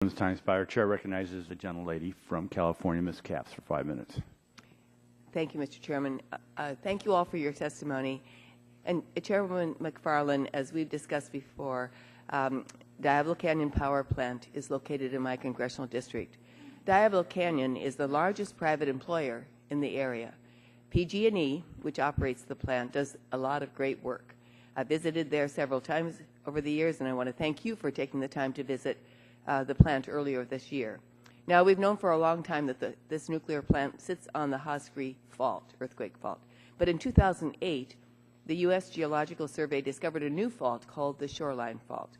When time expires, Chair recognizes the gentlelady from California, Ms. Capps, for 5 minutes. Thank you, Mr. Chairman. Thank you all for your testimony. And Chairwoman McFarland, as we've discussed before, Diablo Canyon Power Plant is located in my congressional district. Diablo Canyon is the largest private employer in the area. PG&E, which operates the plant, does a lot of great work. I visited there several times over the years, and I want to thank you for taking the time to visit the plant earlier this year. Now, we've known for a long time that this nuclear plant sits on the Hoskree fault, earthquake fault. But in 2008, the U.S. Geological Survey discovered a new fault called the Shoreline Fault.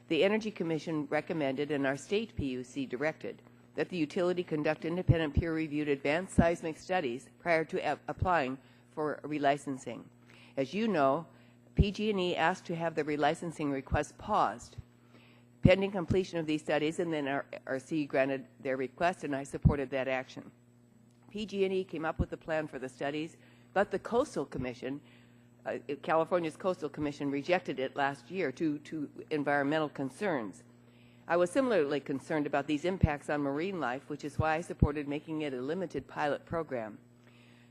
The Energy Commission recommended, and our state PUC directed, that the utility conduct independent peer-reviewed advanced seismic studies prior to applying for relicensing. As you know, PG&E asked to have the relicensing request paused pending completion of these studies, and then RC granted their request, and I supported that action. PG&E came up with a plan for the studies, but the Coastal Commission, California's Coastal Commission, rejected it last year due to environmental concerns. I was similarly concerned about these impacts on marine life, which is why I supported making it a limited pilot program.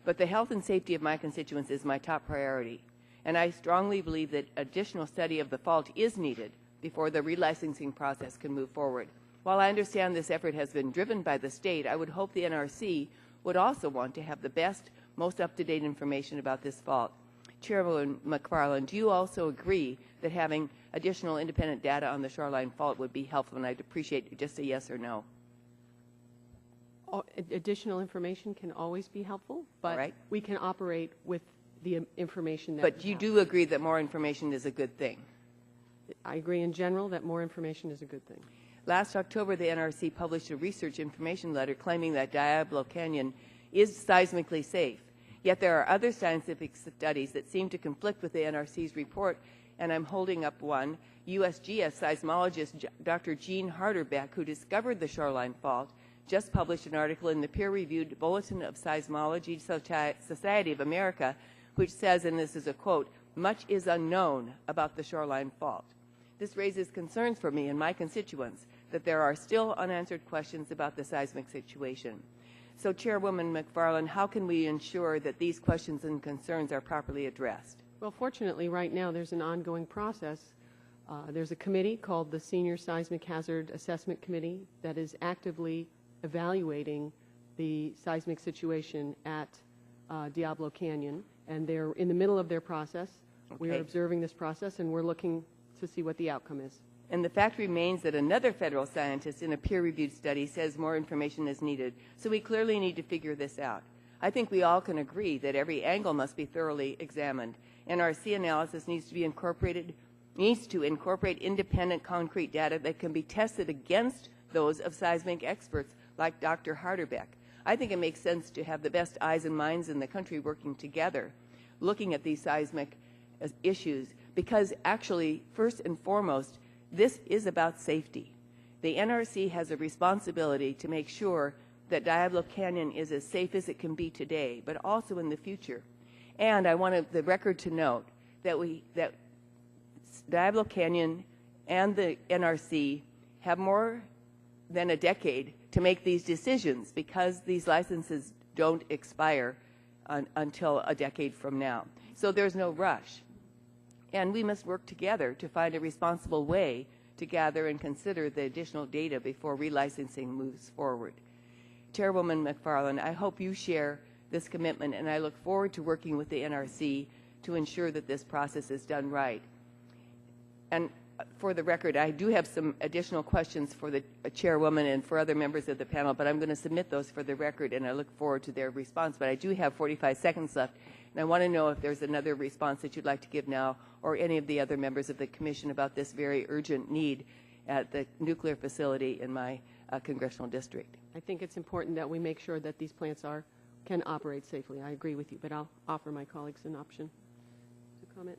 But the health and safety of my constituents is my top priority, and I strongly believe that additional study of the fault is needed before the relicensing process can move forward. While I understand this effort has been driven by the state, I would hope the NRC would also want to have the best, most up-to-date information about this fault. Chairwoman McFarland, do you also agree that having additional independent data on the Shoreline Fault would be helpful? And I'd appreciate just a yes or no. Additional information can always be helpful, but we can operate with the information that But you do agree that more information is a good thing? I agree in general that more information is a good thing. Last October, the NRC published a research information letter claiming that Diablo Canyon is seismically safe. Yet there are other scientific studies that seem to conflict with the NRC's report, and I'm holding up one. USGS seismologist Dr. Gene Harderbeck, who discovered the Shoreline Fault, just published an article in the peer-reviewed Bulletin of Seismology Society of America, which says, and this is a quote, "Much is unknown about the Shoreline Fault." This raises concerns for me and my constituents that there are still unanswered questions about the seismic situation. So, Chairwoman McFarland, how can we ensure that these questions and concerns are properly addressed? Well, fortunately, right now there's an ongoing process. There's a committee called the Senior Seismic Hazard Assessment Committee that is actively evaluating the seismic situation at Diablo Canyon, and they're in the middle of their process. Okay. We are observing this process, and we're looking to see what the outcome is. And the fact remains that another federal scientist in a peer-reviewed study says more information is needed. So we clearly need to figure this out. I think we all can agree that every angle must be thoroughly examined. NRC analysis needs to incorporate independent concrete data that can be tested against those of seismic experts like Dr. Harderbeck. I think it makes sense to have the best eyes and minds in the country working together, looking at these seismic issues, because actually, first and foremost, this is about safety. The NRC has a responsibility to make sure that Diablo Canyon is as safe as it can be today, but also in the future. And I want the record to note that Diablo Canyon and the NRC have more than a decade to make these decisions, because these licenses don't expire until a decade from now. So there's no rush. And we must work together to find a responsible way to gather and consider the additional data before relicensing moves forward. Chairwoman McFarland, I hope you share this commitment, and I look forward to working with the NRC to ensure that this process is done right. And for the record, I do have some additional questions for the chairwoman and for other members of the panel, but I'm going to submit those for the record, and I look forward to their response. But I do have 45 seconds left, and I want to know if there's another response that you'd like to give now, or any of the other members of the commission, about this very urgent need at the nuclear facility in my congressional district. I think it's important that we make sure that these plants can operate safely. I agree with you, but I'll offer my colleagues an option to comment.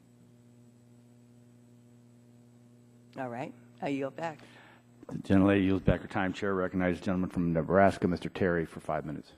All right. I yield back. The gentlelady yields back her time. Chair recognizes the gentleman from Nebraska, Mr. Terry, for 5 minutes.